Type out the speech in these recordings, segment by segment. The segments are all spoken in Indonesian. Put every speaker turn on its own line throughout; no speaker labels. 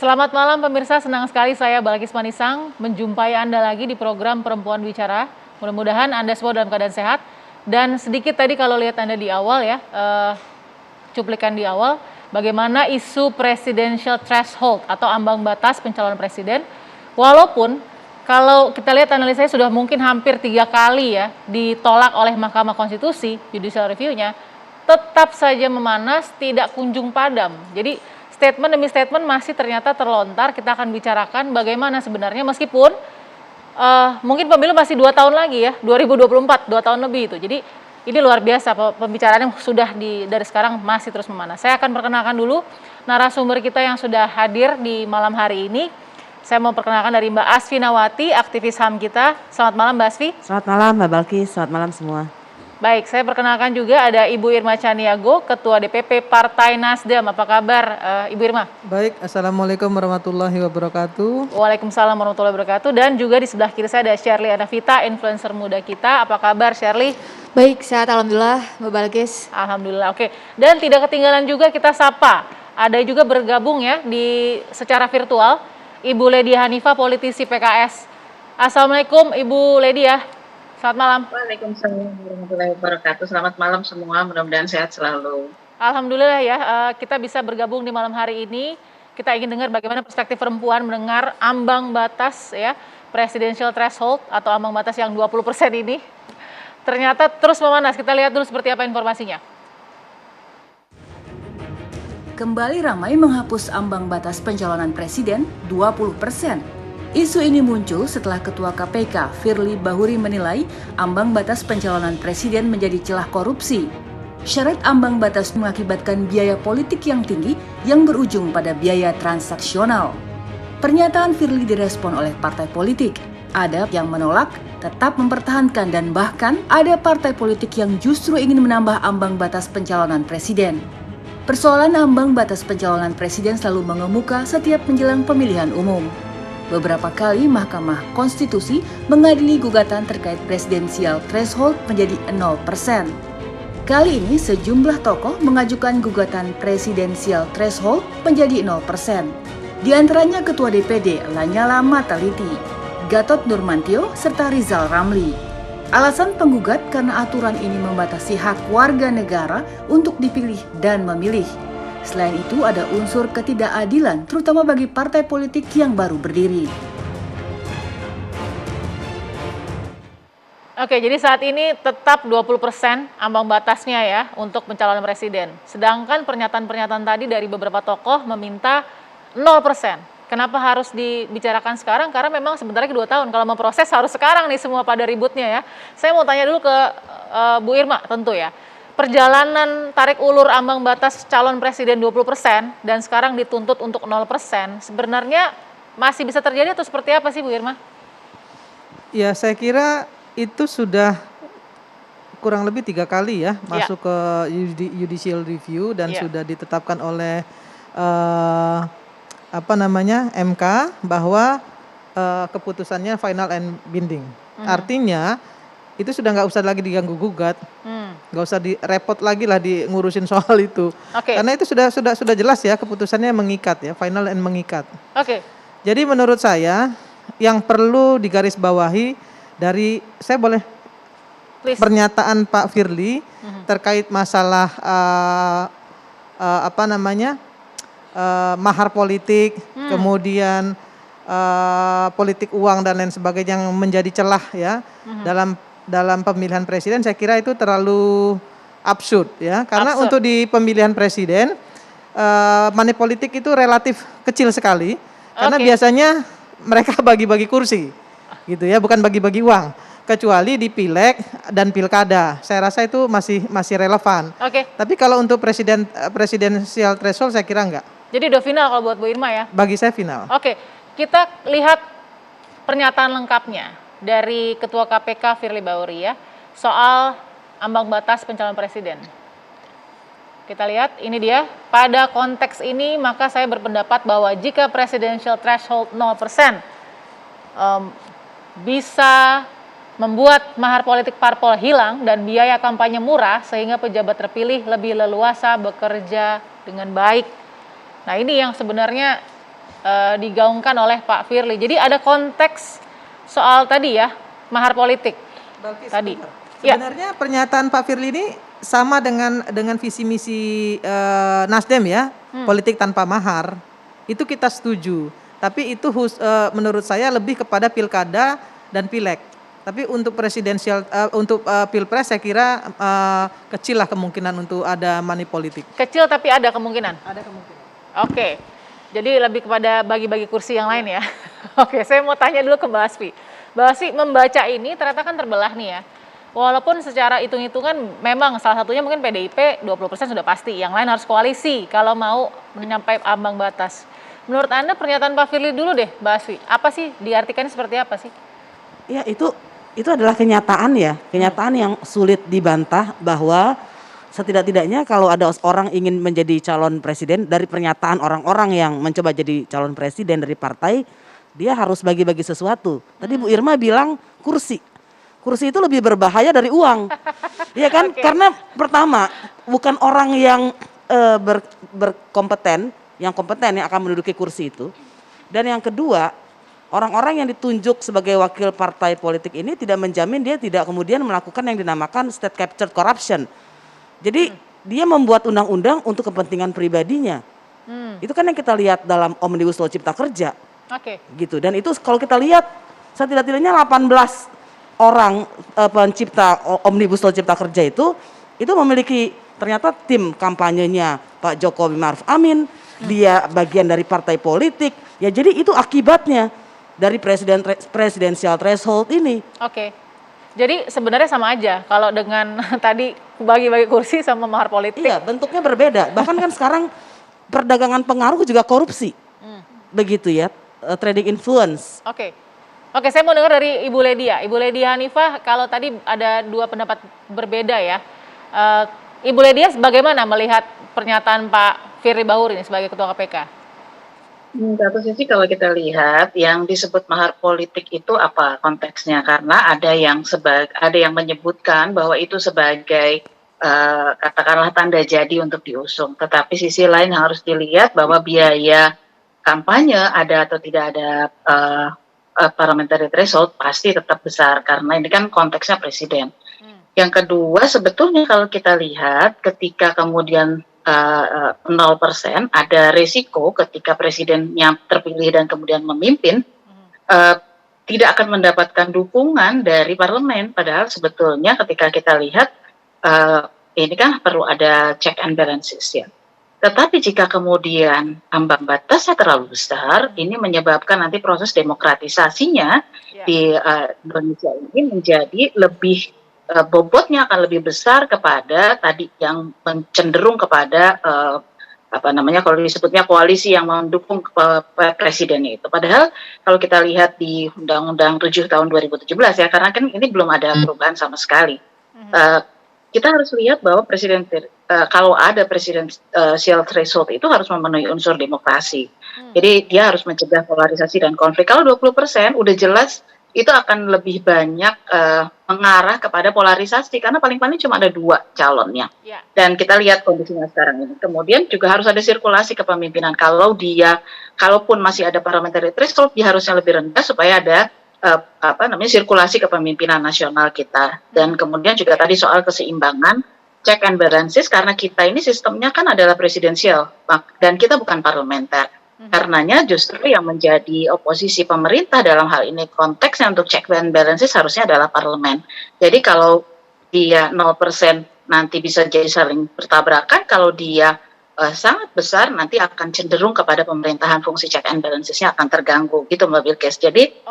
Selamat malam pemirsa, senang sekali saya Balkis Manisang menjumpai Anda lagi di program Perempuan Bicara. Mudah-mudahan Anda semua dalam keadaan sehat. Dan sedikit tadi kalau lihat Anda di awal ya, cuplikan di awal, bagaimana isu presidential threshold atau ambang batas pencalonan presiden. Walaupun kalau kita lihat analisanya sudah mungkin hampir 3 kali ya ditolak oleh Mahkamah Konstitusi, judicial review-nya, tetap saja memanas, tidak kunjung padam. Jadi statement demi statement masih ternyata terlontar. Kita akan bicarakan bagaimana sebenarnya meskipun mungkin pemilu masih 2 tahun lagi ya, 2024, 2 tahun lebih itu. Jadi ini luar biasa pembicaraan yang sudah dari sekarang masih terus memanas. Saya akan perkenalkan dulu narasumber kita yang sudah hadir di malam hari ini. Saya mau perkenalkan dari Mbak Asfi Nawati, aktivis HAM kita. Selamat malam Mbak Asfi.
Selamat malam Mbak Balkis, selamat malam semua.
Baik, saya perkenalkan juga ada Ibu Irma Chaniago, Ketua DPP Partai Nasdem. Apa kabar Ibu Irma?
Baik, Assalamualaikum warahmatullahi wabarakatuh.
Waalaikumsalam warahmatullahi wabarakatuh. Dan juga di sebelah kiri saya ada Shirley Anavita, influencer muda kita. Apa kabar Shirley?
Baik, sehat alhamdulillah Mbak Balkis.
Alhamdulillah, oke. Dan tidak ketinggalan juga kita sapa. Ada juga bergabung ya secara virtual Ibu Ledia Hanifah, politisi PKS. Assalamualaikum Ibu Ledia. Selamat malam.
Waalaikumsalam warahmatullahi wabarakatuh. Selamat malam semua, mudah-mudahan sehat selalu.
Alhamdulillah ya, kita bisa bergabung di malam hari ini. Kita ingin dengar bagaimana perspektif perempuan mendengar ambang batas ya, presidential threshold atau ambang batas yang 20% ini. Ternyata terus memanas. Kita lihat dulu seperti apa informasinya.
Kembali ramai menghapus ambang batas pencalonan presiden 20%. Isu ini muncul setelah Ketua KPK Firly Bahuri menilai ambang batas pencalonan presiden menjadi celah korupsi. Syarat ambang batas mengakibatkan biaya politik yang tinggi yang berujung pada biaya transaksional. Pernyataan Firly direspon oleh partai politik. Ada yang menolak, tetap mempertahankan, dan bahkan ada partai politik yang justru ingin menambah ambang batas pencalonan presiden. Persoalan ambang batas pencalonan presiden selalu mengemuka setiap menjelang pemilihan umum. Beberapa kali Mahkamah Konstitusi mengadili gugatan terkait presidensial threshold menjadi 0%. Kali ini sejumlah tokoh mengajukan gugatan presidensial threshold menjadi 0%. Di antaranya Ketua DPD Lanyala Mataliti, Gatot Nurmantio, serta Rizal Ramli. Alasan penggugat karena aturan ini membatasi hak warga negara untuk dipilih dan memilih. Selain itu ada unsur ketidakadilan terutama bagi partai politik yang baru berdiri.
Oke, jadi saat ini tetap 20% ambang batasnya ya untuk pencalonan presiden. Sedangkan pernyataan-pernyataan tadi dari beberapa tokoh meminta 0%. Kenapa harus dibicarakan sekarang? Karena memang sebentar lagi 2 tahun. Kalau mau proses harus sekarang nih semua pada ributnya ya. Saya mau tanya dulu ke Bu Irma tentu ya. Perjalanan tarik ulur ambang batas calon presiden 20% dan sekarang dituntut untuk 0%, sebenarnya masih bisa terjadi atau seperti apa sih Bu Irma?
Ya, saya kira itu sudah kurang lebih 3 kali ya masuk ke judicial review dan sudah ditetapkan oleh MK bahwa keputusannya final and binding. Artinya itu sudah nggak usah lagi diganggu gugat, nggak usah direpot lagi lah ngurusin soal itu. Karena itu sudah jelas ya keputusannya mengikat ya, final and mengikat. Jadi menurut saya yang perlu digarisbawahi dari saya boleh pernyataan Pak Firly terkait masalah mahar politik, kemudian politik uang dan lain sebagainya yang menjadi celah ya dalam pemilihan presiden, saya kira itu terlalu absurd ya, karena untuk di pemilihan presiden money politik itu relatif kecil sekali, karena biasanya mereka bagi-bagi kursi gitu ya, bukan bagi-bagi uang, kecuali di pileg dan pilkada. Saya rasa itu masih relevan. Tapi kalau untuk presidensial threshold saya kira enggak.
Jadi udah final kalau buat Bu Irma ya?
Bagi saya final.
Kita lihat pernyataan lengkapnya dari Ketua KPK Firly Bahuri ya, soal ambang batas pencalonan presiden. Kita lihat, ini dia. Pada konteks ini, maka saya berpendapat bahwa jika presidential threshold 0% bisa membuat mahar politik parpol hilang dan biaya kampanye murah sehingga pejabat terpilih lebih leluasa bekerja dengan baik. Nah, ini yang sebenarnya digaungkan oleh Pak Firly. Jadi ada konteks soal tadi ya, mahar politik tadi. Ya.
Sebenarnya pernyataan Pak Firly ini sama dengan visi misi Nasdem ya, politik tanpa mahar. Itu kita setuju. Tapi itu menurut saya lebih kepada pilkada dan pileg. Tapi untuk presidensial, untuk pilpres saya kira kecil lah kemungkinan untuk ada money politik.
Kecil tapi ada kemungkinan.
Ada kemungkinan.
Oke, jadi lebih kepada bagi-bagi kursi yang lain ya. Oke, saya mau tanya dulu ke Mbak Asfi. Mbak Asfi membaca ini ternyata kan terbelah nih ya. Walaupun secara hitung-hitungan memang salah satunya mungkin PDIP 20% sudah pasti, yang lain harus koalisi kalau mau menyampai ambang batas. Menurut Anda pernyataan Pak Firly dulu deh Mbak Asfi, apa sih diartikan seperti apa sih?
Ya itu adalah kenyataan ya, kenyataan yang sulit dibantah bahwa setidak-tidaknya kalau ada orang ingin menjadi calon presiden, dari pernyataan orang-orang yang mencoba jadi calon presiden dari partai, dia harus bagi-bagi sesuatu. Tadi Bu Irma bilang kursi itu lebih berbahaya dari uang. Iya kan? Karena pertama bukan orang yang berkompeten, yang kompeten yang akan menduduki kursi itu. Dan yang kedua, orang-orang yang ditunjuk sebagai wakil partai politik ini tidak menjamin dia tidak kemudian melakukan yang dinamakan state captured corruption. Jadi dia membuat undang-undang untuk kepentingan pribadinya. Itu kan yang kita lihat dalam Omnibus Law Cipta Kerja. Gitu. Dan itu kalau kita lihat setidak-tidaknya 18 orang pencipta Omnibus Law Cipta Kerja itu memiliki ternyata tim kampanyenya Pak Jokowi Ma'ruf Amin, dia bagian dari partai politik. Ya jadi itu akibatnya dari presidensial threshold ini.
Jadi sebenarnya sama aja kalau dengan tadi bagi-bagi kursi sama mahar politik.
Iya, bentuknya berbeda. Bahkan kan sekarang perdagangan pengaruh juga korupsi. Begitu ya, trading influence.
Oke, saya mau dengar dari Ibu Ledia. Ibu Ledia Hanifah, kalau tadi ada dua pendapat berbeda ya. Ibu Ledia bagaimana melihat pernyataan Pak Firly Bahuri ini sebagai Ketua KPK?
Satu sisi kalau kita lihat yang disebut mahar politik itu apa konteksnya, karena ada yang menyebutkan bahwa itu sebagai katakanlah tanda jadi untuk diusung, tetapi sisi lain harus dilihat bahwa biaya kampanye ada atau tidak ada parliamentary threshold pasti tetap besar karena ini kan konteksnya presiden. Yang kedua sebetulnya kalau kita lihat ketika kemudian 0% ada resiko ketika presidennya terpilih dan kemudian memimpin tidak akan mendapatkan dukungan dari parlemen, padahal sebetulnya ketika kita lihat ini kan perlu ada check and balances ya. Tetapi jika kemudian ambang batasnya terlalu besar, ini menyebabkan nanti proses demokratisasinya di Indonesia ini menjadi lebih bobotnya akan lebih besar kepada tadi yang cenderung kepada kalau disebutnya koalisi yang mendukung presiden itu. Padahal kalau kita lihat di Undang-Undang 7 tahun 2017 ya, karena kan ini belum ada perubahan sama sekali. Kita harus lihat bahwa kalau ada presidensial threshold itu harus memenuhi unsur demokrasi. Jadi dia harus mencegah polarisasi dan konflik. Kalau 20% udah jelas itu akan lebih banyak mengarah kepada polarisasi karena paling-paling cuma ada 2 calonnya. Dan kita lihat kondisinya sekarang ini. Kemudian juga harus ada sirkulasi kepemimpinan. Kalaupun masih ada parliamentary threshold, dia harusnya lebih rendah supaya ada sirkulasi kepemimpinan nasional kita. Dan kemudian juga tadi soal keseimbangan check and balances karena kita ini sistemnya kan adalah presidensial dan kita bukan parlementer. Karenanya justru yang menjadi oposisi pemerintah dalam hal ini konteksnya untuk check and balances harusnya adalah parlemen. Jadi kalau dia 0% nanti bisa jadi saling bertabrakan, kalau dia sangat besar nanti akan cenderung kepada pemerintahan, fungsi check and balancesnya akan terganggu gitu Mbak Bilkis. Jadi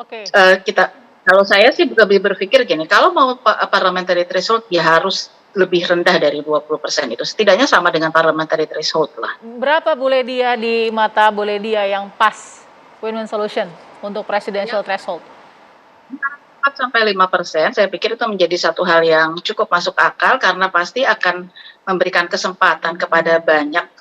kalau saya sih lebih berpikir gini, kalau mau parliamentary threshold ya harus lebih rendah dari 20% itu. Setidaknya sama dengan parliamentary threshold lah.
Berapa Bu Ledia di mata Bu Ledia yang pas win-win solution untuk presidential threshold?
4-5%, saya pikir itu menjadi satu hal yang cukup masuk akal karena pasti akan memberikan kesempatan kepada banyak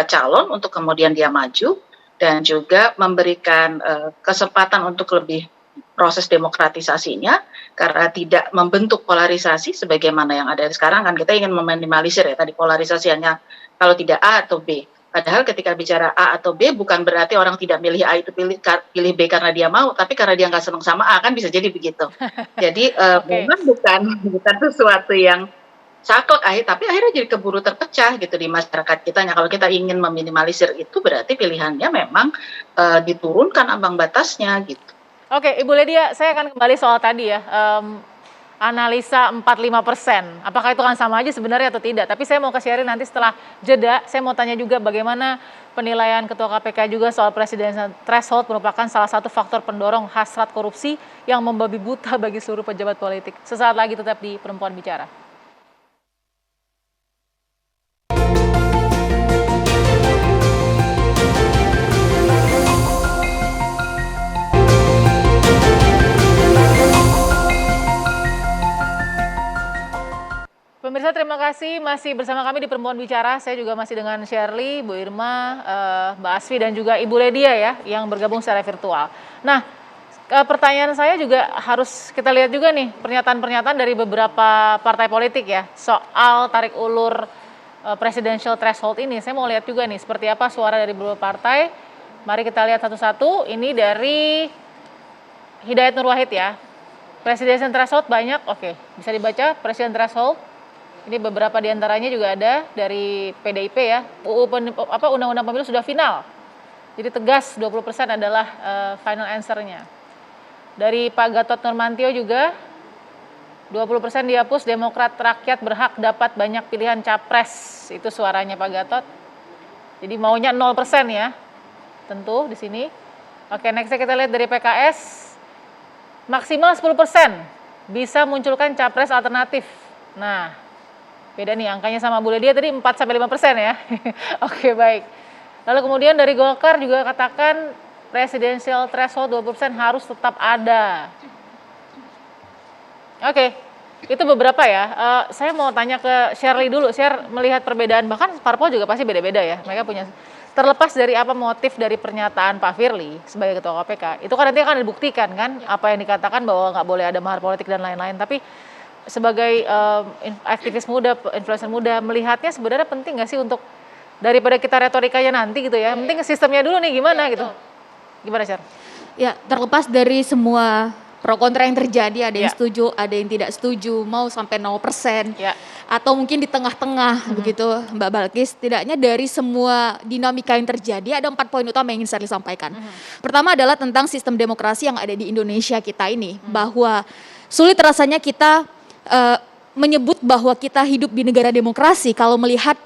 calon untuk kemudian dia maju dan juga memberikan kesempatan untuk lebih proses demokratisasinya karena tidak membentuk polarisasi sebagaimana yang ada sekarang kan kita ingin meminimalisir ya tadi polarisasi hanya kalau tidak A atau B. Padahal ketika bicara A atau B bukan berarti orang tidak milih A itu pilih B karena dia mau, tapi karena dia nggak senang sama A, kan bisa jadi begitu. Jadi memang bukan sesuatu yang saklek, tapi akhirnya jadi keburu terpecah gitu di masyarakat kita. Nah, kalau kita ingin meminimalisir itu berarti pilihannya memang diturunkan ambang batasnya gitu.
Oke, Ibu Ledia, saya akan kembali soal tadi ya. Analisa 45%. Apakah itu kan sama aja sebenarnya atau tidak? Tapi saya mau ke Sheryl nanti setelah jeda. Saya mau tanya juga bagaimana penilaian Ketua KPK juga soal presidential threshold merupakan salah satu faktor pendorong hasrat korupsi yang membabi buta bagi seluruh pejabat politik. Sesaat lagi tetap di Perempuan Bicara. Pemirsa, terima kasih masih bersama kami di Perempuan Bicara. Saya juga masih dengan Shirley, Bu Irma, Mbak Asfi, dan juga Ibu Ledia ya, yang bergabung secara virtual. Nah, pertanyaan saya juga harus kita lihat juga nih, pernyataan-pernyataan dari beberapa partai politik ya, soal tarik ulur presidential threshold ini. Saya mau lihat juga nih, seperti apa suara dari beberapa partai. Mari kita lihat satu-satu. Ini dari Hidayat Nur Wahid ya. Presidential threshold banyak, oke, bisa dibaca presidential threshold. Ini beberapa diantaranya juga ada dari PDIP ya. Undang-undang pemilu sudah final. Jadi tegas 20% adalah final answer-nya. Dari Pak Gatot Nurmantio juga 20% dihapus, Demokrat rakyat berhak dapat banyak pilihan capres. Itu suaranya Pak Gatot. Jadi maunya 0% ya. Tentu di sini. Oke, next kita lihat dari PKS. Maksimal 10% bisa munculkan capres alternatif. Nah, beda nih angkanya sama Bu Ledia tadi 4-5% ya. Oke, baik. Lalu kemudian dari Golkar juga katakan presidential threshold 20% harus tetap ada. Oke, itu beberapa ya. Saya mau tanya ke Shirley dulu. Melihat perbedaan, bahkan parpol juga pasti beda-beda ya. Mereka punya, terlepas dari apa motif dari pernyataan Pak Firly sebagai Ketua KPK, itu kan nanti akan dibuktikan kan, apa yang dikatakan bahwa nggak boleh ada mahar politik dan lain-lain. Tapi sebagai aktivis muda, influencer muda, melihatnya sebenarnya penting nggak sih untuk daripada kita retorikanya nanti gitu ya, penting sistemnya dulu nih gimana gitu. Gimana, Syar?
Ya, terlepas dari semua pro kontra yang terjadi, ada yang setuju, ada yang tidak setuju, mau sampai 0%, atau mungkin di tengah-tengah begitu, Mbak Balkis. Setidaknya dari semua dinamika yang terjadi, ada 4 poin utama yang ingin saya sampaikan. Pertama adalah tentang sistem demokrasi yang ada di Indonesia kita ini, bahwa sulit rasanya kita menyebut bahwa kita hidup di negara demokrasi kalau melihat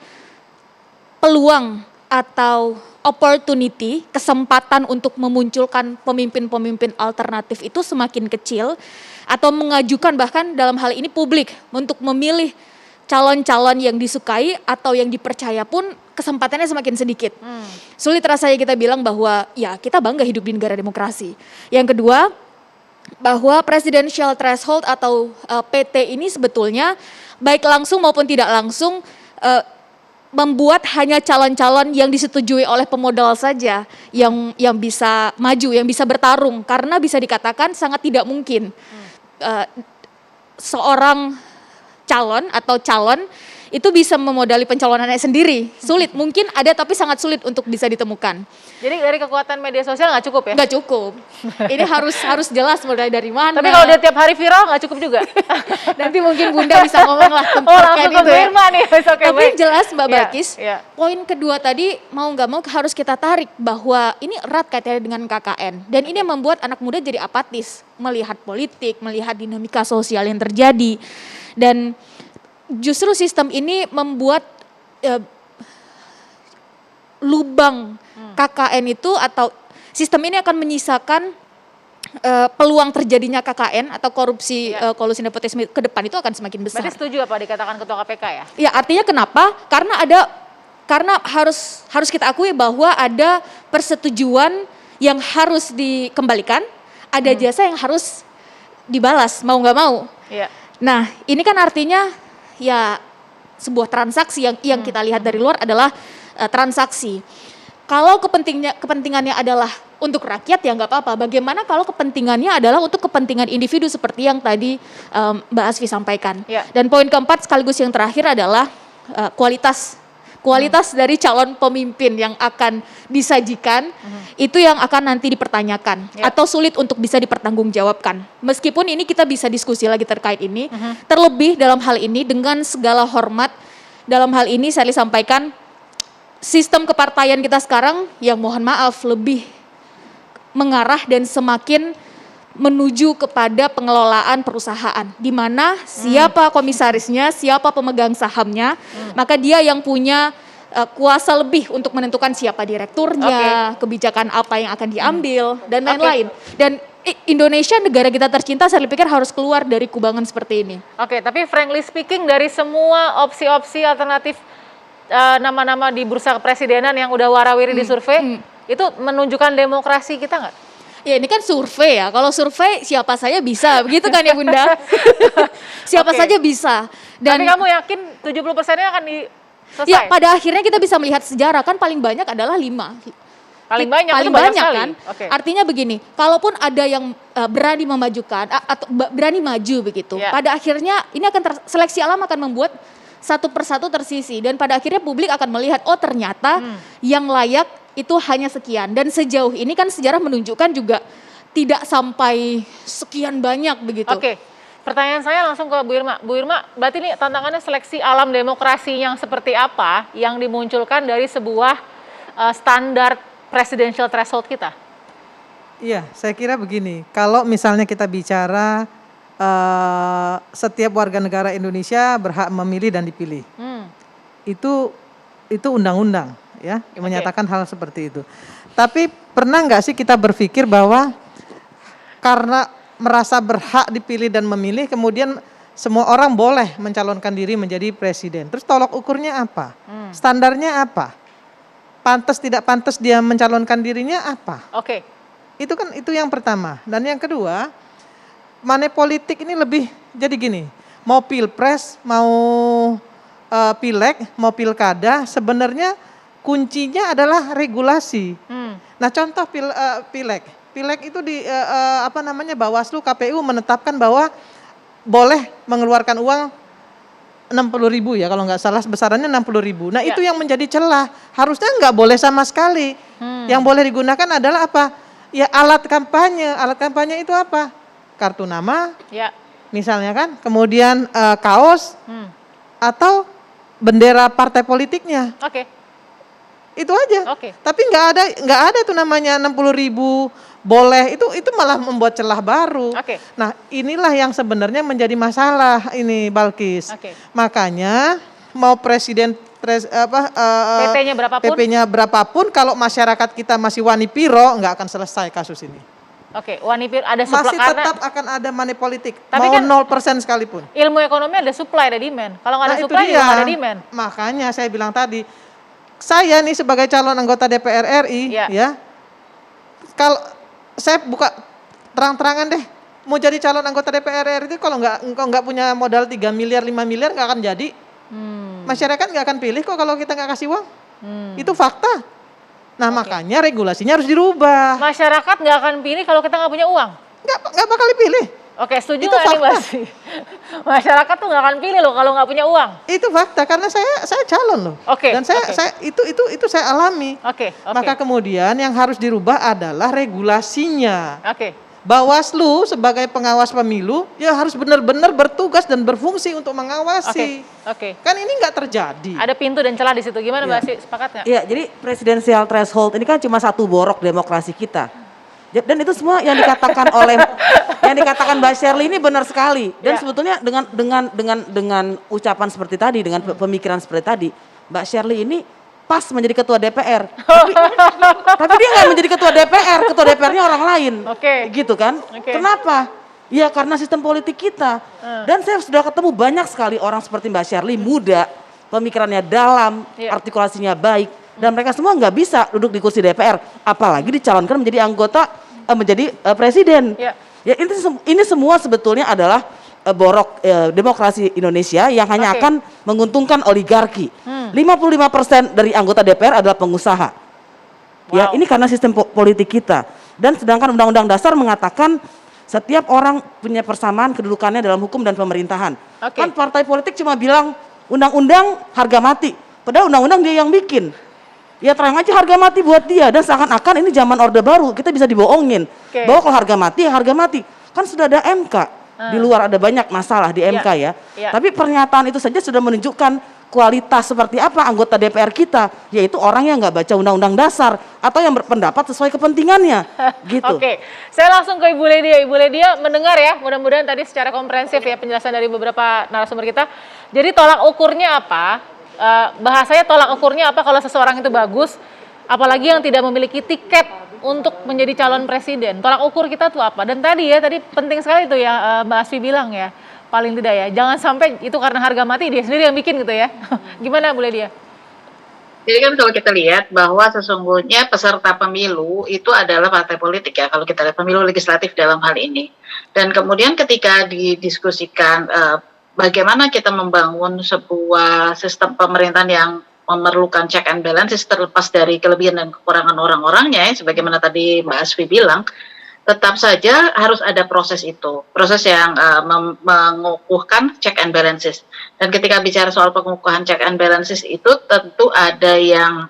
peluang atau opportunity, kesempatan untuk memunculkan pemimpin-pemimpin alternatif itu semakin kecil, atau mengajukan bahkan dalam hal ini publik untuk memilih calon-calon yang disukai atau yang dipercaya pun kesempatannya semakin sedikit. Sulit rasanya kita bilang bahwa ya kita bangga hidup di negara demokrasi. Yang kedua, bahwa presidential threshold atau PT ini sebetulnya baik langsung maupun tidak langsung membuat hanya calon-calon yang disetujui oleh pemodal saja yang bisa maju, yang bisa bertarung, karena bisa dikatakan sangat tidak mungkin seorang calon atau calon itu bisa memodali pencalonannya sendiri. Sulit, mungkin ada tapi sangat sulit untuk bisa ditemukan.
Jadi dari kekuatan media sosial nggak cukup ya?
Nggak cukup. Ini harus jelas mulai dari mana.
Tapi kalau dia tiap hari viral nggak cukup juga?
Nanti mungkin Bunda bisa ngomong lah tentang
langsung
itu ya.
nih. Okay,
tapi
baik.
Jelas Mbak Balkis,
Ya.
poin kedua tadi mau nggak mau harus kita tarik bahwa ini erat kaitannya dengan KKN. Dan ini yang membuat anak muda jadi apatis melihat politik, melihat dinamika sosial yang terjadi. Dan justru sistem ini membuat lubang KKN itu, atau sistem ini akan menyisakan peluang terjadinya KKN atau korupsi, kolusi nepotisme ke depan itu akan semakin besar.
Berarti setuju apa dikatakan Ketua KPK ya?
Ya, artinya kenapa? Karena harus kita akui bahwa ada persetujuan yang harus dikembalikan, ada jasa yang harus dibalas mau nggak mau.
Iya.
Nah, ini kan artinya ya sebuah transaksi yang kita lihat dari luar adalah transaksi. Kalau kepentingannya adalah untuk rakyat ya nggak apa-apa. Bagaimana kalau kepentingannya adalah untuk kepentingan individu seperti yang tadi Mbak Asfi sampaikan.
Ya.
Dan poin keempat sekaligus yang terakhir adalah kualitas kualitas dari calon pemimpin yang akan disajikan itu yang akan nanti dipertanyakan atau sulit untuk bisa dipertanggungjawabkan. Meskipun ini kita bisa diskusi lagi terkait ini, terlebih dalam hal ini dengan segala hormat, dalam hal ini saya sampaikan sistem kepartaian kita sekarang yang mohon maaf lebih mengarah dan semakin menuju kepada pengelolaan perusahaan, di mana siapa komisarisnya, siapa pemegang sahamnya, maka dia yang punya kuasa lebih untuk menentukan siapa direkturnya, kebijakan apa yang akan diambil, dan lain-lain. Dan Indonesia, negara kita tercinta, saya pikir harus keluar dari kubangan seperti ini.
Oke, tapi frankly speaking, dari semua opsi-opsi alternatif nama-nama di bursa kepresidenan yang udah warawiri di survei, itu menunjukkan demokrasi kita nggak?
Ya ini kan survei ya, kalau survei siapa saja bisa, begitu kan ya Bunda? Siapa saja bisa.
Dan tapi kamu yakin 70%-nya akan selesai?
Ya pada akhirnya kita bisa melihat sejarah, kan paling banyak adalah 5.
Paling banyak,
paling
itu
banyak
sekali.
Kan? Artinya begini, kalaupun ada yang berani memajukan atau berani maju begitu, pada akhirnya ini akan seleksi alam akan membuat satu persatu tersisi, dan pada akhirnya publik akan melihat, oh ternyata yang layak itu hanya sekian. Dan sejauh ini kan sejarah menunjukkan juga tidak sampai sekian banyak begitu.
Oke, pertanyaan saya langsung ke Bu Irma. Bu Irma, berarti ini tantangannya seleksi alam demokrasi yang seperti apa yang dimunculkan dari sebuah standar presidential threshold kita?
Iya, saya kira begini, kalau misalnya kita bicara setiap warga negara Indonesia berhak memilih dan dipilih, itu undang-undang. Ya, menyatakan hal seperti itu. Tapi pernah nggak sih kita berpikir bahwa karena merasa berhak dipilih dan memilih, kemudian semua orang boleh mencalonkan diri menjadi presiden. Terus tolok ukurnya apa? Standarnya apa? Pantas tidak pantas dia mencalonkan dirinya apa?
Oke.
Itu yang pertama. Dan yang kedua, money politik ini lebih jadi gini. Mau pilpres, mau pileg, mau pilkada, sebenarnya kuncinya adalah regulasi. Nah contoh pileg itu di Bawaslu, KPU menetapkan bahwa boleh mengeluarkan uang 60.000 ya kalau nggak salah, besarannya 60.000. Nah itu yang menjadi celah, harusnya nggak boleh sama sekali. Yang boleh digunakan adalah apa? Ya alat kampanye. Alat kampanye itu apa? Kartu nama, misalnya kan, kemudian kaos atau bendera partai politiknya. Itu aja. Tapi nggak ada tuh namanya 60.000 boleh, itu malah membuat celah baru. Nah inilah yang sebenarnya menjadi masalah ini, Balkis. Makanya mau presiden PP-nya berapapun, kalau masyarakat kita masih wani piro, nggak akan selesai kasus ini.
Wani piro ada
masih tetap akan ada money politik,
tapi
mau
kan
0% sekalipun.
Ilmu ekonomi ada supply, ada demand. Kalau nggak ada supply, nggak ada demand.
Makanya saya bilang tadi, saya nih sebagai calon anggota DPR RI, ya, kalau saya buka terang-terangan deh, mau jadi calon anggota DPR RI itu kalau nggak punya modal 3 miliar, 5 miliar nggak akan jadi. Masyarakat nggak akan pilih kok kalau kita nggak kasih uang. Itu fakta. Nah makanya regulasinya harus dirubah.
Masyarakat nggak akan pilih kalau kita nggak punya uang?
Nggak bakal dipilih.
Setuju nggak nih Mbak? Masyarakat tuh nggak akan pilih loh kalau nggak punya uang.
Itu fakta, karena saya calon loh. Dan itu saya alami. Maka kemudian yang harus dirubah adalah regulasinya. Bawaslu sebagai pengawas pemilu ya harus benar-benar bertugas dan berfungsi untuk mengawasi. Kan ini nggak terjadi.
Ada pintu dan celah di situ. Gimana Mbak Asy, sepakat nggak?
Iya, jadi presidensial threshold ini kan cuma satu borok demokrasi kita. Dan itu semua yang dikatakan oleh Mbak Shirley ini benar sekali. Dan sebetulnya dengan ucapan seperti tadi, dengan pemikiran seperti tadi, Mbak Shirley ini pas menjadi ketua DPR. Tapi dia nggak menjadi ketua DPR-nya orang lain. Gitu kan? Kenapa? Ya karena sistem politik kita. Dan saya sudah ketemu banyak sekali orang seperti Mbak Shirley, muda, pemikirannya dalam, artikulasinya baik, dan mereka semua nggak bisa duduk di kursi DPR, apalagi dicalonkan menjadi menjadi presiden. Ya ini semua sebetulnya adalah borok demokrasi Indonesia yang hanya akan menguntungkan oligarki. 55% dari anggota DPR adalah pengusaha. Ya, ini karena sistem politik kita. Dan sedangkan Undang-Undang Dasar mengatakan setiap orang punya persamaan kedudukannya dalam hukum dan pemerintahan. Kan partai politik cuma bilang undang-undang harga mati. Padahal undang-undang dia yang bikin. Ya terang aja harga mati buat dia, dan seakan-akan ini zaman Orde Baru, kita bisa dibohongin. Bahwa kalau harga mati, ya harga mati. Kan sudah ada MK. Di luar ada banyak masalah di MK ya. Tapi pernyataan itu saja sudah menunjukkan kualitas seperti apa anggota DPR kita, yaitu orang yang nggak baca undang-undang dasar atau yang berpendapat sesuai kepentingannya. Gitu.
Oke, saya langsung ke Ibu Ledia. Ibu Ledia mendengar ya, mudah-mudahan tadi secara komprehensif ya penjelasan dari beberapa narasumber kita. Jadi tolak ukurnya apa? Bahasanya tolak ukurnya apa kalau seseorang itu bagus, apalagi yang tidak memiliki tiket untuk menjadi calon presiden. Tolak ukur kita tuh apa? Dan tadi penting sekali itu ya Mbak Asfi bilang ya, paling tidak ya, jangan sampai itu karena harga mati dia sendiri yang bikin gitu ya. Gimana Bu Ledia?
Jadi kan kalau kita lihat bahwa sesungguhnya peserta pemilu itu adalah partai politik ya, kalau kita lihat pemilu legislatif dalam hal ini. Dan kemudian ketika didiskusikan bagaimana kita membangun sebuah sistem pemerintahan yang memerlukan check and balances terlepas dari kelebihan dan kekurangan orang-orangnya, ya, sebagaimana tadi Mbak Asfi bilang, tetap saja harus ada proses itu, proses yang mengukuhkan check and balances. Dan ketika bicara soal pengukuhan check and balances itu tentu ada yang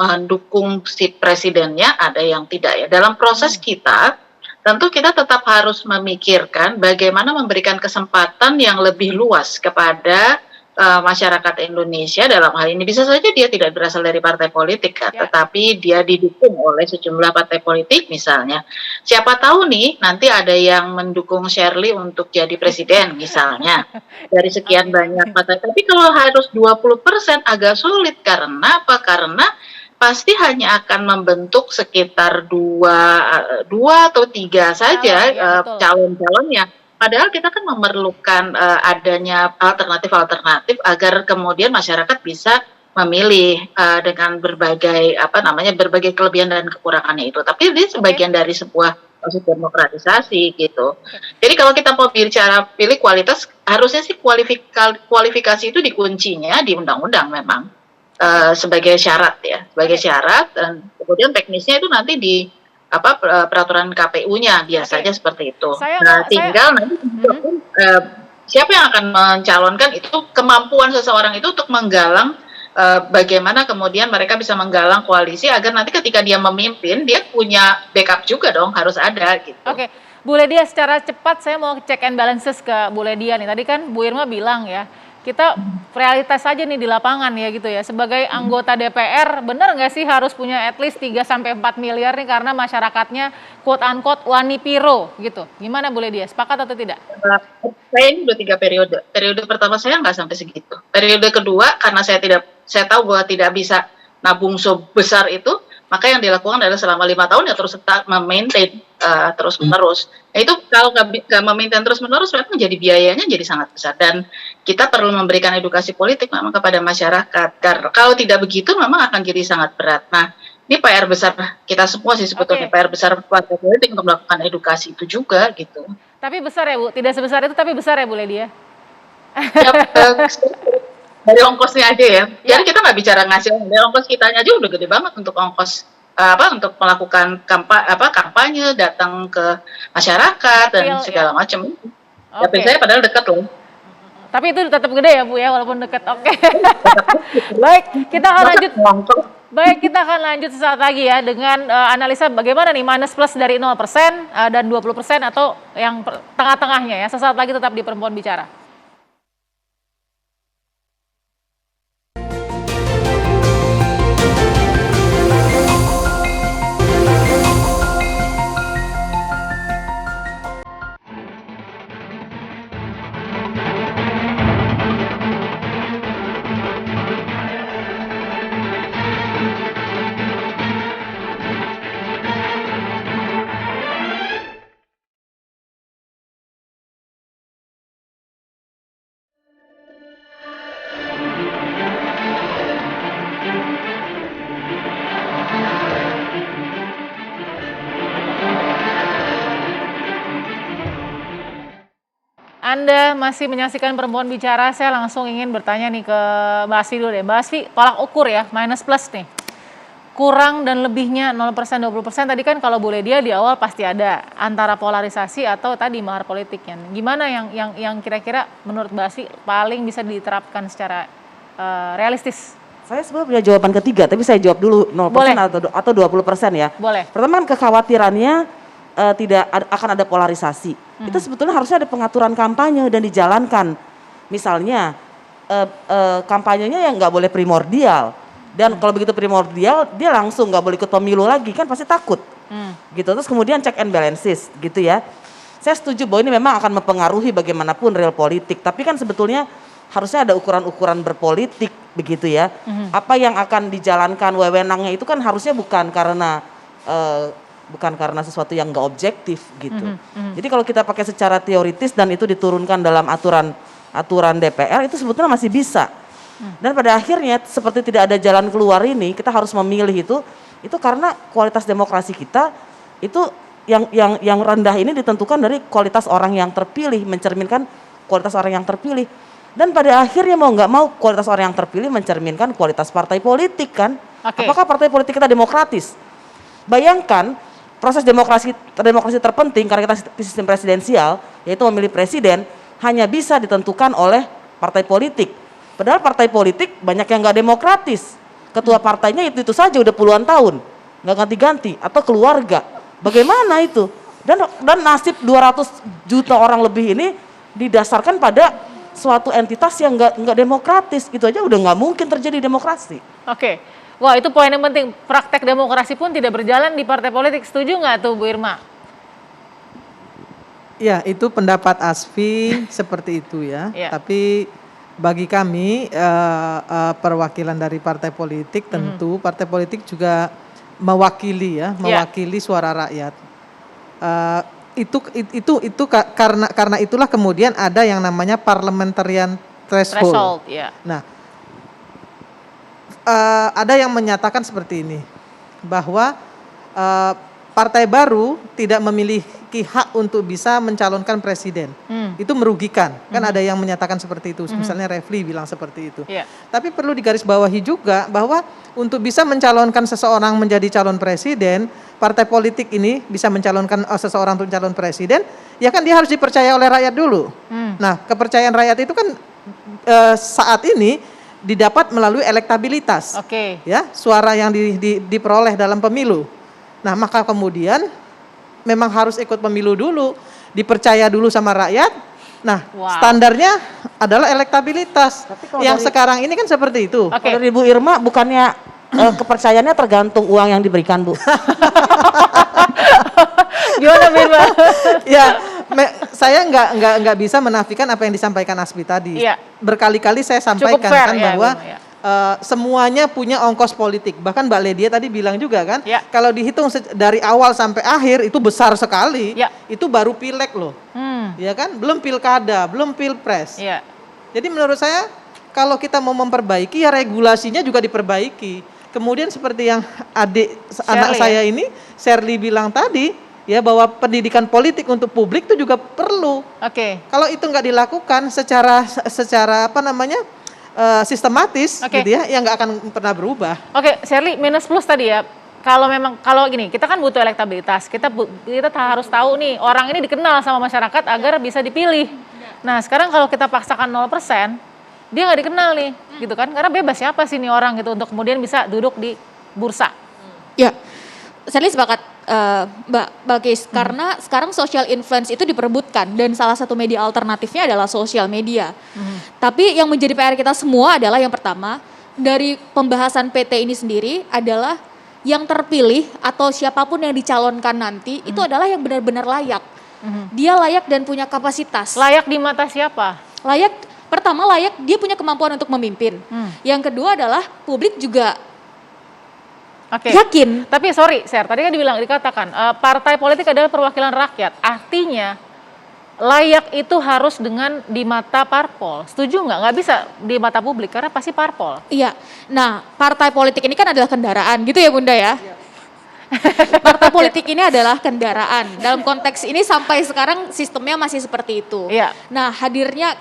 mendukung si presidennya, ada yang tidak ya. Dalam proses kita, tentu kita tetap harus memikirkan bagaimana memberikan kesempatan yang lebih luas kepada masyarakat Indonesia dalam hal ini. Bisa saja dia tidak berasal dari partai politik, kan, tetapi dia didukung oleh sejumlah partai politik misalnya. Siapa tahu nih nanti ada yang mendukung Shirley untuk jadi presiden misalnya dari sekian banyak partai. Tapi kalau harus 20% agak sulit, karena apa? Karena pasti hanya akan membentuk sekitar dua atau tiga saja calon-calonnya. Padahal kita kan memerlukan adanya alternatif-alternatif agar kemudian masyarakat bisa memilih dengan berbagai berbagai kelebihan dan kekurangannya itu. Tapi ini sebagian dari sebuah proses demokratisasi gitu. Jadi kalau kita mau bicara pilih kualitas, harusnya sih kualifikasi itu dikuncinya di undang-undang memang. Sebagai syarat ya, sebagai syarat, dan kemudian teknisnya itu nanti di peraturan KPU-nya biasanya seperti itu. Tinggal nanti siapa yang akan mencalonkan itu, kemampuan seseorang itu untuk menggalang bagaimana kemudian mereka bisa menggalang koalisi agar nanti ketika dia memimpin dia punya backup juga dong, harus ada gitu.
Oke. Bu Ledia, secara cepat saya mau check and balances ke Bu Ledia nih. Tadi kan Bu Irma bilang ya, kita realitas saja nih di lapangan ya gitu ya. Sebagai anggota DPR, benar nggak sih harus punya at least 3-4 miliar nih karena masyarakatnya quote-unquote wani piro gitu. Gimana Bu Ledia, sepakat atau tidak?
Saya ini udah 3 periode. Periode pertama saya nggak sampai segitu. Periode kedua karena saya tahu bahwa tidak bisa nabung sebesar itu, maka yang dilakukan adalah selama 5 tahun ya terus tetap memaintain terus menerus. Nah, itu kalau nggak memaintain terus menerus, memang jadi biayanya jadi sangat besar, dan kita perlu memberikan edukasi politik memang kepada masyarakat. Karena kalau tidak begitu memang akan jadi sangat berat. Nah, ini PR besar kita semua sih sebetulnya, PR besar partai politik untuk melakukan edukasi itu juga gitu.
Tapi besar ya Bu, tidak sebesar itu tapi besar ya Bu Ledia?
Ya, dari ongkosnya aja ya. Jadi kita nggak bicara ngasih, dari ongkos kitanya aja udah gede banget untuk ongkos untuk melakukan kampanye, datang ke masyarakat dan segala macam. Tapi saya padahal dekat loh.
Tapi itu tetap gede ya Bu ya, walaupun dekat. Oke. Baik, kita akan lanjut. Baik, kita akan lanjut sesaat lagi ya dengan analisa bagaimana nih minus plus dari 0% dan 20% atau yang tengah-tengahnya ya. Sesaat lagi tetap di Perempuan Bicara. Anda masih menyaksikan Perempuan Bicara, saya langsung ingin bertanya nih ke Mbak Asfi dulu deh. Mbak Asfi, tolak ukur ya, minus plus nih. Kurang dan lebihnya 0%, 20%, tadi kan kalau Bu Ledia di awal pasti ada antara polarisasi atau tadi mahar politiknya. Gimana yang kira-kira menurut Mbak Asfi paling bisa diterapkan secara realistis
Saya sebenarnya punya jawaban ketiga, tapi saya jawab dulu 0%
Boleh.
atau 20% ya.
Boleh.
Pertama kan kekhawatirannya akan ada polarisasi. Itu sebetulnya harusnya ada pengaturan kampanye dan dijalankan. Misalnya kampanyenya yang nggak boleh primordial. Dan kalau begitu primordial, dia langsung nggak boleh ikut pemilu lagi, kan pasti takut. Gitu. Terus kemudian check and balances gitu ya. Saya setuju bahwa ini memang akan mempengaruhi bagaimanapun real politik. Tapi kan sebetulnya harusnya ada ukuran-ukuran berpolitik begitu ya. Apa yang akan dijalankan wewenangnya itu kan harusnya bukan karena sesuatu yang nggak objektif gitu. Jadi kalau kita pakai secara teoritis dan itu diturunkan dalam aturan DPR itu sebetulnya masih bisa. Dan pada akhirnya seperti tidak ada jalan keluar ini, kita harus memilih itu karena kualitas demokrasi kita itu yang rendah ini ditentukan dari kualitas orang yang terpilih, mencerminkan kualitas orang yang terpilih. Dan pada akhirnya mau nggak mau kualitas orang yang terpilih mencerminkan kualitas partai politik kan. Apakah partai politik kita demokratis? Bayangkan proses demokrasi terpenting karena kita sistem presidensial, yaitu memilih presiden, hanya bisa ditentukan oleh partai politik. Padahal partai politik banyak yang nggak demokratis. Ketua partainya itu saja udah puluhan tahun, nggak ganti-ganti, atau keluarga. Bagaimana itu? Dan nasib 200 juta orang lebih ini didasarkan pada suatu entitas yang nggak demokratis. Itu aja udah nggak mungkin terjadi demokrasi.
Oke. Wah, itu poin yang penting. Praktek demokrasi pun tidak berjalan di partai politik. Setuju nggak tuh Bu Irma?
Ya, itu pendapat Asfi seperti itu ya. Tapi bagi kami perwakilan dari partai politik, tentu partai politik juga mewakili suara rakyat. Itu karena itulah kemudian ada yang namanya parliamentarian threshold. Nah, ada yang menyatakan seperti ini, bahwa partai baru tidak memiliki hak untuk bisa mencalonkan presiden. Itu merugikan. Kan ada yang menyatakan seperti itu. Misalnya Refli bilang seperti itu. Tapi perlu digarisbawahi juga bahwa untuk bisa mencalonkan seseorang menjadi calon presiden, partai politik ini bisa mencalonkan seseorang untuk calon presiden, ya kan dia harus dipercaya oleh rakyat dulu. Nah, kepercayaan rakyat itu kan saat ini didapat melalui elektabilitas. Ya, suara yang diperoleh dalam pemilu. Nah, maka kemudian memang harus ikut pemilu dulu, dipercaya dulu sama rakyat. Nah, standarnya adalah elektabilitas. Yang sekarang ini kan seperti itu.
Kalau dari Bu Irma bukannya kepercayaannya tergantung uang yang diberikan, Bu?
Gimana Bu Irma?
Ya, saya nggak bisa menafikan apa yang disampaikan Asbi tadi. Berkali-kali saya sampaikan kan bahwa semuanya punya ongkos politik. Bahkan Mbak Ledia tadi bilang juga kan, kalau dihitung dari awal sampai akhir itu besar sekali. Itu baru pileg loh, ya kan? Belum pilkada, belum pilpres. Jadi menurut saya kalau kita mau memperbaiki ya regulasinya juga diperbaiki. Kemudian seperti yang anak saya ini, Sherly bilang tadi, ya bahwa pendidikan politik untuk publik itu juga perlu. Kalau itu nggak dilakukan secara sistematis, gitu ya nggak akan pernah berubah.
Sherly, minus plus tadi ya. Kalau gini, kita kan butuh elektabilitas. Kita harus tahu nih orang ini dikenal sama masyarakat agar bisa dipilih. Nah, sekarang kalau kita paksakan 0%, dia nggak dikenal nih, gitu kan? Karena bebas siapa sih nih orang gitu untuk kemudian bisa duduk di bursa.
Ya, Sherly sepakat Mbak Balkis, karena sekarang social influence itu diperebutkan dan salah satu media alternatifnya adalah sosial media. Tapi yang menjadi PR kita semua adalah yang pertama, dari pembahasan PT ini sendiri adalah yang terpilih atau siapapun yang dicalonkan nanti itu adalah yang benar-benar layak. Dia layak dan punya kapasitas.
Layak di mata siapa?
Pertama layak dia punya kemampuan untuk memimpin. Yang kedua adalah publik juga yakin.
Tapi sorry, tadi kan dikatakan partai politik adalah perwakilan rakyat. Artinya layak itu harus di mata parpol. Setuju nggak? Nggak bisa di mata publik karena pasti parpol.
Iya. Nah, partai politik ini kan adalah kendaraan, gitu ya Bunda ya? Partai politik ini adalah kendaraan. Dalam konteks ini sampai sekarang sistemnya masih seperti itu. Nah, hadirnya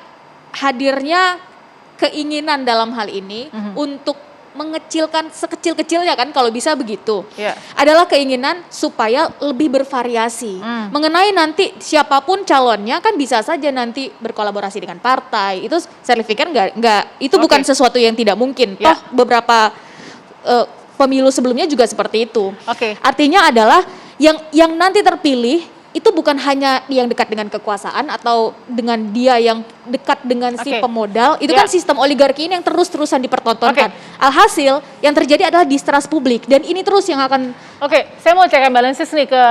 keinginan dalam hal ini untuk mengecilkan sekecil-kecilnya kan kalau bisa begitu.
Ya.
Adalah keinginan supaya lebih bervariasi. Mengenai nanti siapapun calonnya kan bisa saja nanti berkolaborasi dengan partai. Itu saya pikir nggak itu bukan sesuatu yang tidak mungkin.
Ya.
Toh beberapa pemilu sebelumnya juga seperti itu.
Oke.
Artinya adalah yang nanti terpilih itu bukan hanya yang dekat dengan kekuasaan atau dengan dia yang dekat dengan si pemodal, itu kan sistem oligarki ini yang terus-terusan dipertontonkan. Alhasil yang terjadi adalah distrust publik dan ini terus yang akan
Saya mau check and balances nih ke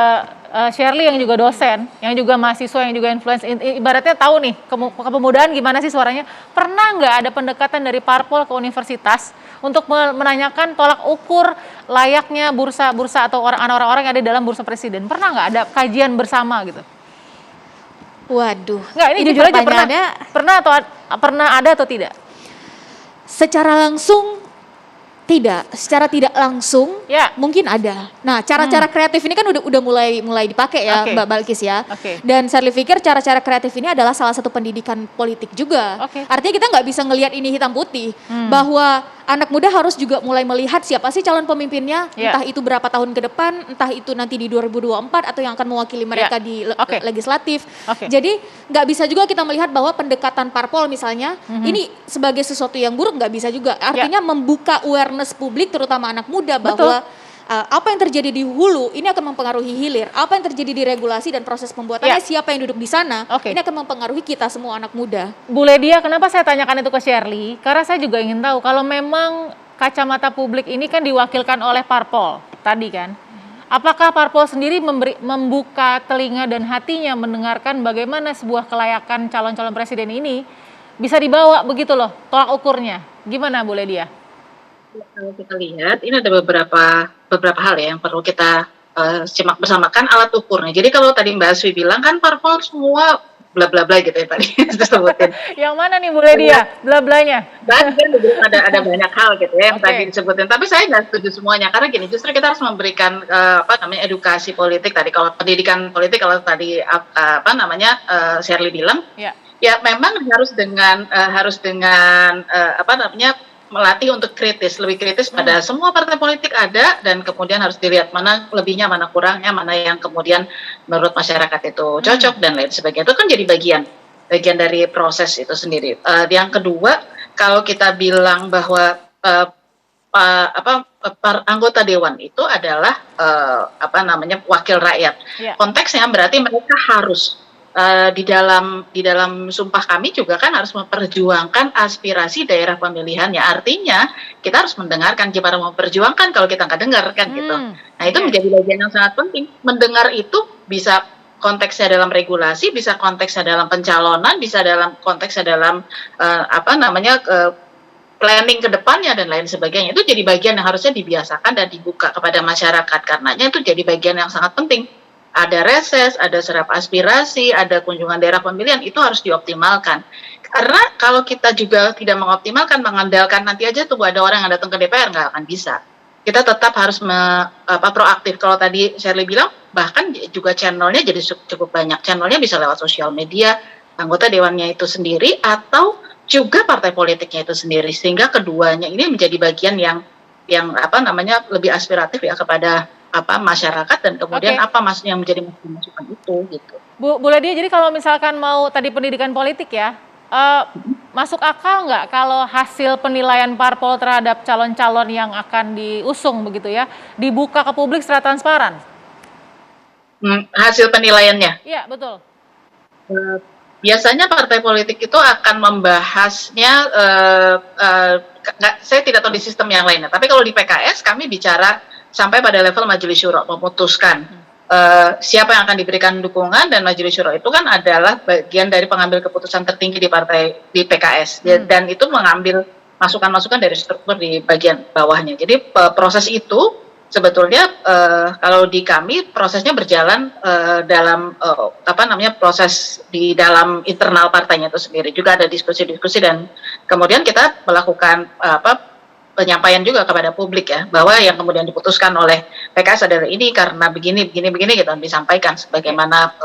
Shirley yang juga dosen, yang juga mahasiswa, yang juga influence, ibaratnya tahu nih kepemudaan gimana sih suaranya. Pernah nggak ada pendekatan dari parpol ke universitas untuk menanyakan tolak ukur layaknya bursa atau orang-orang yang ada di dalam bursa presiden? Pernah nggak ada kajian bersama gitu?
waduh.
Nggak, ini jujur aja pernah ada atau tidak?
Secara langsung tidak, secara tidak langsung mungkin ada. Nah, cara-cara kreatif ini kan udah mulai dipakai ya, Mbak Balkis ya. Dan saya pikir cara-cara kreatif ini adalah salah satu pendidikan politik juga. Artinya kita nggak bisa ngelihat ini hitam putih, bahwa anak muda harus juga mulai melihat siapa sih calon pemimpinnya, entah itu berapa tahun ke depan, entah itu nanti di 2024 atau yang akan mewakili mereka di legislatif. Jadi nggak bisa juga kita melihat bahwa pendekatan parpol misalnya ini sebagai sesuatu yang buruk, nggak bisa juga. Artinya membuka awareness publik terutama anak muda bahwa apa yang terjadi di hulu ini akan mempengaruhi hilir, apa yang terjadi di regulasi dan proses pembuatannya, siapa yang duduk di sana, ini akan mempengaruhi kita semua anak muda.
Bu Ledia, kenapa saya tanyakan itu ke Shirley? Karena saya juga ingin tahu kalau memang kacamata publik ini kan diwakilkan oleh parpol tadi kan. Apakah parpol sendiri membuka telinga dan hatinya mendengarkan bagaimana sebuah kelayakan calon-calon presiden ini bisa dibawa begitu loh, tolak ukurnya. Gimana Bu Ledia?
Kalau kita lihat, ini ada beberapa hal ya yang perlu kita simak bersama, kan alat ukurnya. Jadi kalau tadi Mbak Aswi bilang kan parpol semua bla bla bla gitu ya tadi disebutin.
Yang mana nih Bu Ledia bla blanya?
Ada banyak hal gitu ya yang tadi disebutin. Tapi saya nggak setuju semuanya karena gini, justru kita harus memberikan edukasi politik tadi. Kalau pendidikan politik kalau tadi Shirley bilang, ya memang harus dengan melatih untuk lebih kritis pada semua partai politik ada, dan kemudian harus dilihat mana lebihnya, mana kurangnya, mana yang kemudian menurut masyarakat itu cocok dan lain sebagainya. Itu kan jadi bagian dari proses itu sendiri. Yang kedua, kalau kita bilang bahwa anggota dewan itu adalah wakil rakyat. Konteksnya berarti mereka harus di dalam sumpah kami juga kan harus memperjuangkan aspirasi daerah pemilihannya. Artinya kita harus mendengarkan, gimana memperjuangkan kalau kita nggak dengar kan gitu. Nah itu menjadi bagian yang sangat penting. Mendengar itu bisa konteksnya dalam regulasi, bisa konteksnya dalam pencalonan, bisa dalam konteksnya dalam planning ke depannya dan lain sebagainya. Itu jadi bagian yang harusnya dibiasakan dan dibuka kepada masyarakat, karenanya itu jadi bagian yang sangat penting. Ada reses, ada serap aspirasi, ada kunjungan daerah pemilihan, itu harus dioptimalkan. Karena kalau kita juga tidak mengoptimalkan, mengandalkan nanti aja tunggu ada orang yang datang ke DPR, nggak akan bisa. Kita tetap harus proaktif. Kalau tadi Shirley bilang, bahkan juga channelnya jadi cukup banyak. Channelnya bisa lewat sosial media, anggota dewannya itu sendiri, atau juga partai politiknya itu sendiri. Sehingga keduanya ini menjadi bagian yang lebih aspiratif ya kepada masyarakat, dan kemudian apa maksudnya yang menjadi masukan itu gitu.
Bu Ledia, jadi kalau misalkan mau tadi pendidikan politik ya, masuk akal nggak kalau hasil penilaian parpol terhadap calon-calon yang akan diusung begitu ya, dibuka ke publik secara transparan?
Hasil penilaiannya?
Iya, betul.
Biasanya partai politik itu akan membahasnya, saya tidak tahu di sistem yang lainnya, tapi kalau di PKS kami bicara sampai pada level Majelis Syuro memutuskan siapa yang akan diberikan dukungan, dan Majelis Syuro itu kan adalah bagian dari pengambil keputusan tertinggi di PKS, dan itu mengambil masukan-masukan dari struktur di bagian bawahnya. Jadi proses itu sebetulnya kalau di kami prosesnya berjalan dalam proses di dalam internal partainya itu sendiri, juga ada diskusi-diskusi, dan kemudian kita melakukan penyampaian juga kepada publik ya, bahwa yang kemudian diputuskan oleh PKS adalah ini karena begini gitu, disampaikan sebagaimana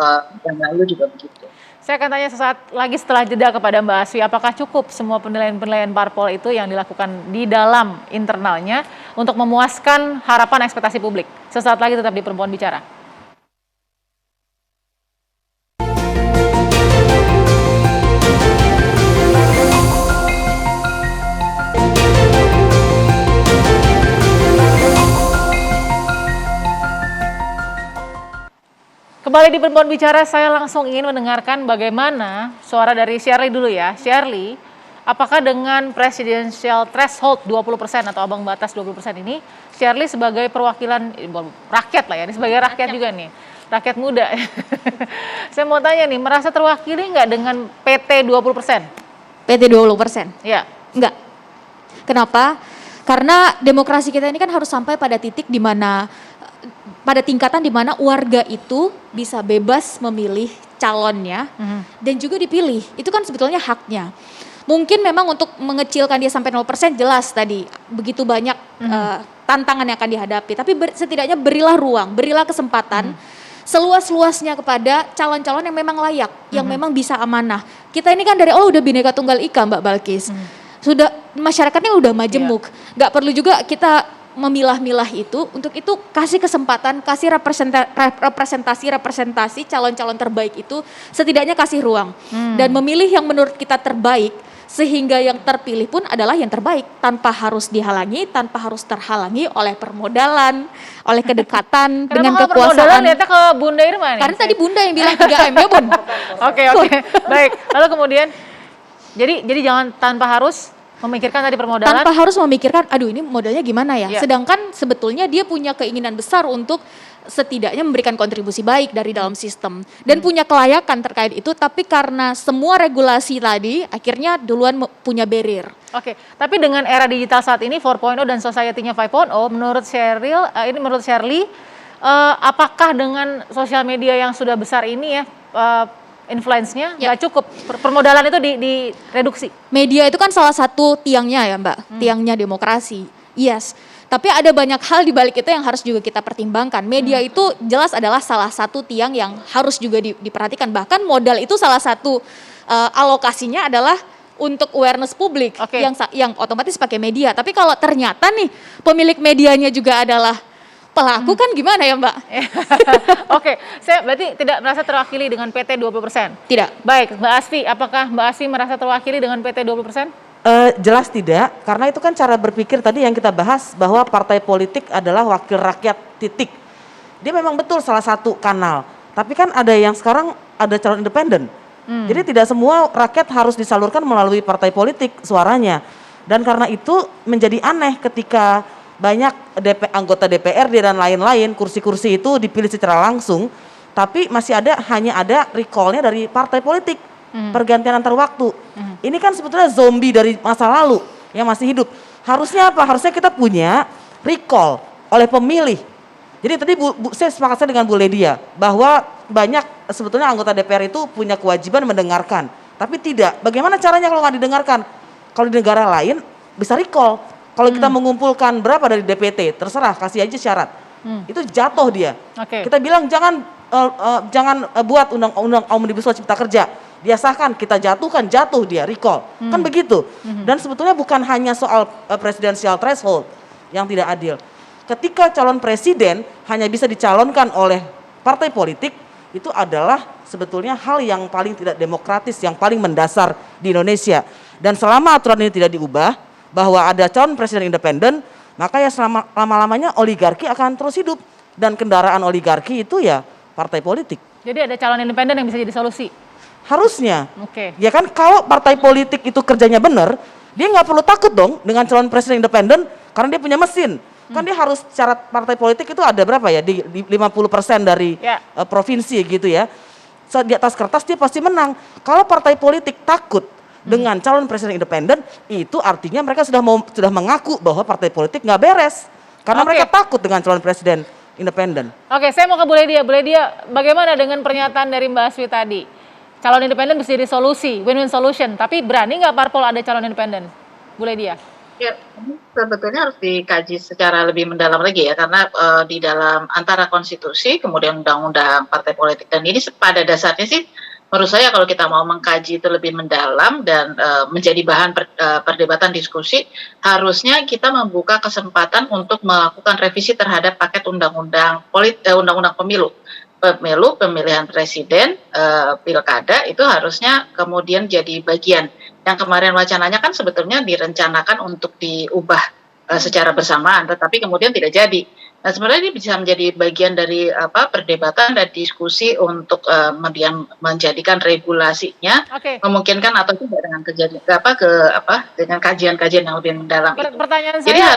yang lalu juga begitu.
Saya akan tanya sesaat lagi setelah jeda kepada Mbak Asfi, apakah cukup semua penilaian-penilaian parpol itu yang dilakukan di dalam internalnya untuk memuaskan harapan ekspektasi publik? Sesaat lagi tetap di Perempuan Bicara. Kembali di Perempuan Bicara, saya langsung ingin mendengarkan bagaimana suara dari Shirley dulu ya. Shirley, apakah dengan presidential threshold 20% atau ambang batas 20% ini, Shirley sebagai perwakilan rakyat lah ya, ini sebagai rakyat juga nih, rakyat muda. Saya mau tanya nih, merasa terwakili nggak dengan PT 20%?
PT 20%?
Ya.
Enggak. Kenapa? Karena demokrasi kita ini kan harus sampai pada titik di mana pada tingkatan di mana warga itu bisa bebas memilih calonnya dan juga dipilih. Itu kan sebetulnya haknya. Mungkin memang untuk mengecilkan dia sampai 0% jelas tadi. Begitu banyak tantangan yang akan dihadapi. Tapi setidaknya berilah ruang, berilah kesempatan seluas-luasnya kepada calon-calon yang memang layak, yang memang bisa amanah. Kita ini kan dari udah Bhinneka Tunggal Ika Mbak Balkis. Sudah masyarakatnya udah majemuk. Nggak perlu juga kita memilah-milah itu, untuk itu kasih kesempatan, kasih representasi calon-calon terbaik itu, setidaknya kasih ruang dan memilih yang menurut kita terbaik, sehingga yang terpilih pun adalah yang terbaik tanpa harus dihalangi, tanpa harus terhalangi oleh permodalan, oleh kedekatan dengan kekuasaan.
Permodalan lihatnya ke Bunda Irma nih.
Karena tadi Bunda yang bilang 3M ya Bun.
Oke, baik. Lalu kemudian, jadi jangan tanpa harus memikirkan tadi permodalan.
Tanpa harus memikirkan, aduh ini modalnya gimana ya. Sedangkan sebetulnya dia punya keinginan besar untuk setidaknya memberikan kontribusi baik dari dalam sistem. Dan punya kelayakan terkait itu, tapi karena semua regulasi tadi, akhirnya duluan punya barrier.
Oke, tapi dengan era digital saat ini 4.0 dan society-nya 5.0, menurut Shirley, apakah dengan sosial media yang sudah besar ini ya, influence-nya nggak cukup, permodalan itu direduksi? Media
itu kan salah satu tiangnya ya Mbak, tiangnya demokrasi, yes. Tapi ada banyak hal di balik itu yang harus juga kita pertimbangkan. Media itu jelas adalah salah satu tiang yang harus juga diperhatikan. Bahkan modal itu salah satu alokasinya adalah untuk awareness publik, yang otomatis pakai media. Tapi kalau ternyata nih pemilik medianya juga adalah pelaku kan gimana ya Mbak?
Oke, saya berarti tidak merasa terwakili dengan PT 20%?
Tidak.
Baik, Mbak Asfi, apakah Mbak Asfi merasa terwakili dengan PT 20%?
Jelas tidak, karena itu kan cara berpikir tadi yang kita bahas bahwa partai politik adalah wakil rakyat titik. Dia memang betul salah satu kanal, tapi kan ada yang sekarang ada calon independen. Jadi tidak semua rakyat harus disalurkan melalui partai politik suaranya. Dan karena itu menjadi aneh ketika banyak anggota DPRD dan lain-lain, kursi-kursi itu dipilih secara langsung, tapi hanya ada recall-nya dari partai politik, pergantian antar waktu. Ini kan sebetulnya zombie dari masa lalu yang masih hidup. Harusnya apa? Harusnya kita punya recall oleh pemilih. Jadi tadi saya sepakat dengan Bu Ledia bahwa banyak sebetulnya anggota DPR itu punya kewajiban mendengarkan, tapi tidak. Bagaimana caranya kalau nggak didengarkan? Kalau di negara lain bisa recall. Kalau kita mengumpulkan berapa dari DPT, terserah, kasih aja syarat. Itu jatuh dia. Kita bilang jangan buat undang-undang Omnibus Law Cipta Kerja. Dia sahkan, kita jatuhkan, jatuh dia, recall. Kan begitu. Dan sebetulnya bukan hanya soal presidensial threshold yang tidak adil. Ketika calon presiden hanya bisa dicalonkan oleh partai politik, itu adalah sebetulnya hal yang paling tidak demokratis, yang paling mendasar di Indonesia. Dan selama aturan ini tidak diubah, bahwa ada calon presiden independen, maka ya selama lama-lamanya oligarki akan terus hidup, dan kendaraan oligarki itu ya partai politik.
Jadi ada calon independen yang bisa jadi solusi?
Harusnya. Ya kan kalau partai politik itu kerjanya benar, dia nggak perlu takut dong dengan calon presiden independen karena dia punya mesin. Kan dia harus syarat partai politik itu ada berapa ya, di 50% dari provinsi gitu ya. Di atas kertas dia pasti menang. Kalau partai politik takut dengan calon presiden independen, itu artinya mereka sudah mengaku bahwa partai politik nggak beres karena mereka takut dengan calon presiden independen.
Oke, saya mau ke Bu Ledia. Bu Ledia, bagaimana dengan pernyataan dari Mbak Asfi tadi? Calon independen bisa jadi solusi, win-win solution, tapi berani nggak parpol ada calon independen? Bu Ledia.
Ya, ini sebetulnya harus dikaji secara lebih mendalam lagi ya, karena di dalam antara konstitusi, kemudian undang-undang partai politik, dan ini pada dasarnya sih menurut saya kalau kita mau mengkaji itu lebih mendalam dan menjadi bahan perdebatan diskusi, harusnya kita membuka kesempatan untuk melakukan revisi terhadap paket undang-undang pemilu. Pemilihan presiden, pilkada itu harusnya kemudian jadi bagian. Yang kemarin wacananya kan sebetulnya direncanakan untuk diubah secara bersamaan, tetapi kemudian tidak jadi. Nah, sebenarnya ini bisa menjadi bagian dari perdebatan dan diskusi untuk kemudian menjadikan regulasinya memungkinkan atau tidak dengan dengan kajian-kajian yang lebih mendalam.
Pertanyaan
Jadi
saya,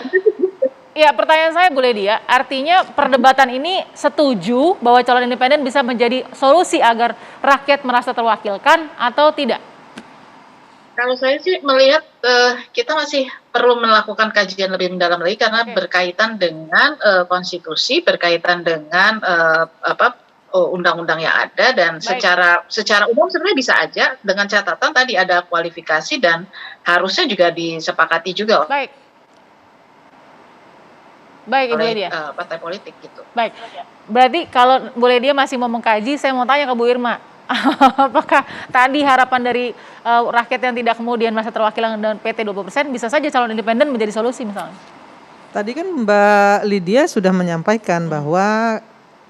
ya pertanyaan saya Bu Ledia, artinya perdebatan ini setuju bahwa calon independen bisa menjadi solusi agar rakyat merasa terwakilkan atau tidak?
Kalau saya sih melihat kita masih perlu melakukan kajian lebih mendalam lagi karena berkaitan dengan konstitusi, berkaitan dengan undang-undang yang ada dan secara umum sebenarnya bisa aja dengan catatan tadi ada kualifikasi dan harusnya juga disepakati juga.
Baik, Ibu Ledia.
Partai politik gitu.
Baik. Berarti kalau Bu Ledia masih mau mengkaji, saya mau tanya ke Bu Irma. Apakah tadi harapan dari rakyat yang tidak kemudian merasa terwakilkan dengan PT 20% bisa saja calon independen menjadi solusi misalnya?
Tadi kan Mbak Lydia sudah menyampaikan bahwa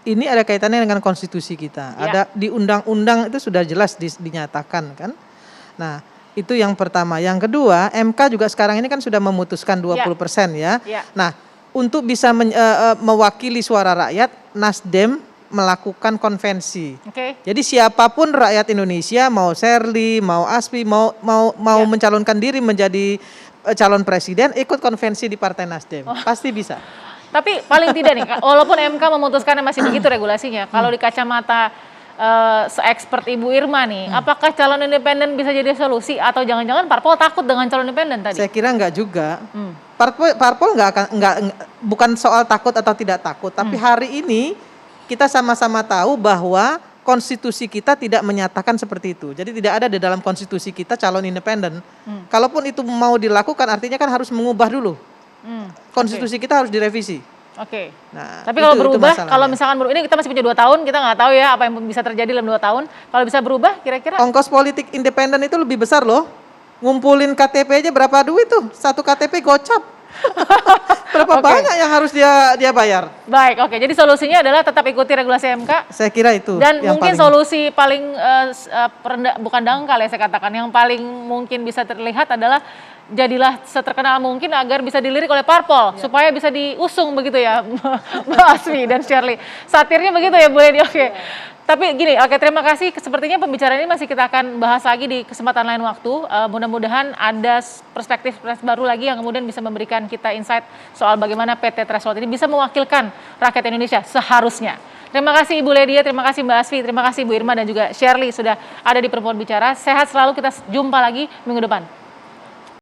ini ada kaitannya dengan konstitusi kita. Ada di undang-undang itu sudah jelas dinyatakan kan. Nah, itu yang pertama. Yang kedua, MK juga sekarang ini kan sudah memutuskan 20% ya. Nah, untuk bisa mewakili suara rakyat, Nasdem melakukan konvensi. Jadi siapapun rakyat Indonesia, mau Sherly, mau Asfi, mau mencalonkan diri menjadi calon presiden, ikut konvensi di Partai Nasdem. Pasti bisa.
Tapi paling tidak nih, walaupun MK memutuskannya masih begitu regulasinya, kalau di kacamata se-expert Ibu Irma nih, apakah calon independen bisa jadi solusi atau jangan-jangan parpol takut dengan calon independen tadi?
Saya kira enggak juga. Parpol bukan soal takut atau tidak takut, tapi hari ini kita sama-sama tahu bahwa konstitusi kita tidak menyatakan seperti itu. Jadi tidak ada di dalam konstitusi kita calon independen. Kalaupun itu mau dilakukan artinya kan harus mengubah dulu. Konstitusi kita harus direvisi. Nah,
tapi kalau berubah, kalau misalkan ini kita masih punya 2 tahun, kita nggak tahu ya apa yang bisa terjadi dalam 2 tahun. Kalau bisa berubah, kira-kira?
Ongkos politik independen itu lebih besar loh. Ngumpulin KTP aja berapa duit tuh? 1 KTP gocap. Berapa banyak yang harus dia bayar?
Baik, jadi solusinya adalah tetap ikuti regulasi MK.
Saya kira itu.
Dan mungkin solusi paling bukan dangkal ya saya katakan, yang paling mungkin bisa terlihat adalah jadilah seterkenal mungkin agar bisa dilirik oleh parpol supaya bisa diusung begitu ya, Mbak Asfi dan Sherly. Satirnya begitu ya Bu Edi. Tapi gini, terima kasih. Sepertinya pembicaraan ini masih kita akan bahas lagi di kesempatan lain waktu. Mudah-mudahan ada perspektif baru lagi yang kemudian bisa memberikan kita insight soal bagaimana PT Threshold ini bisa mewakilkan rakyat Indonesia seharusnya. Terima kasih Ibu Ledia, terima kasih Mbak Asfi, terima kasih Bu Irma dan juga Sherly sudah ada di Perempuan Bicara. Sehat selalu, kita jumpa lagi minggu depan.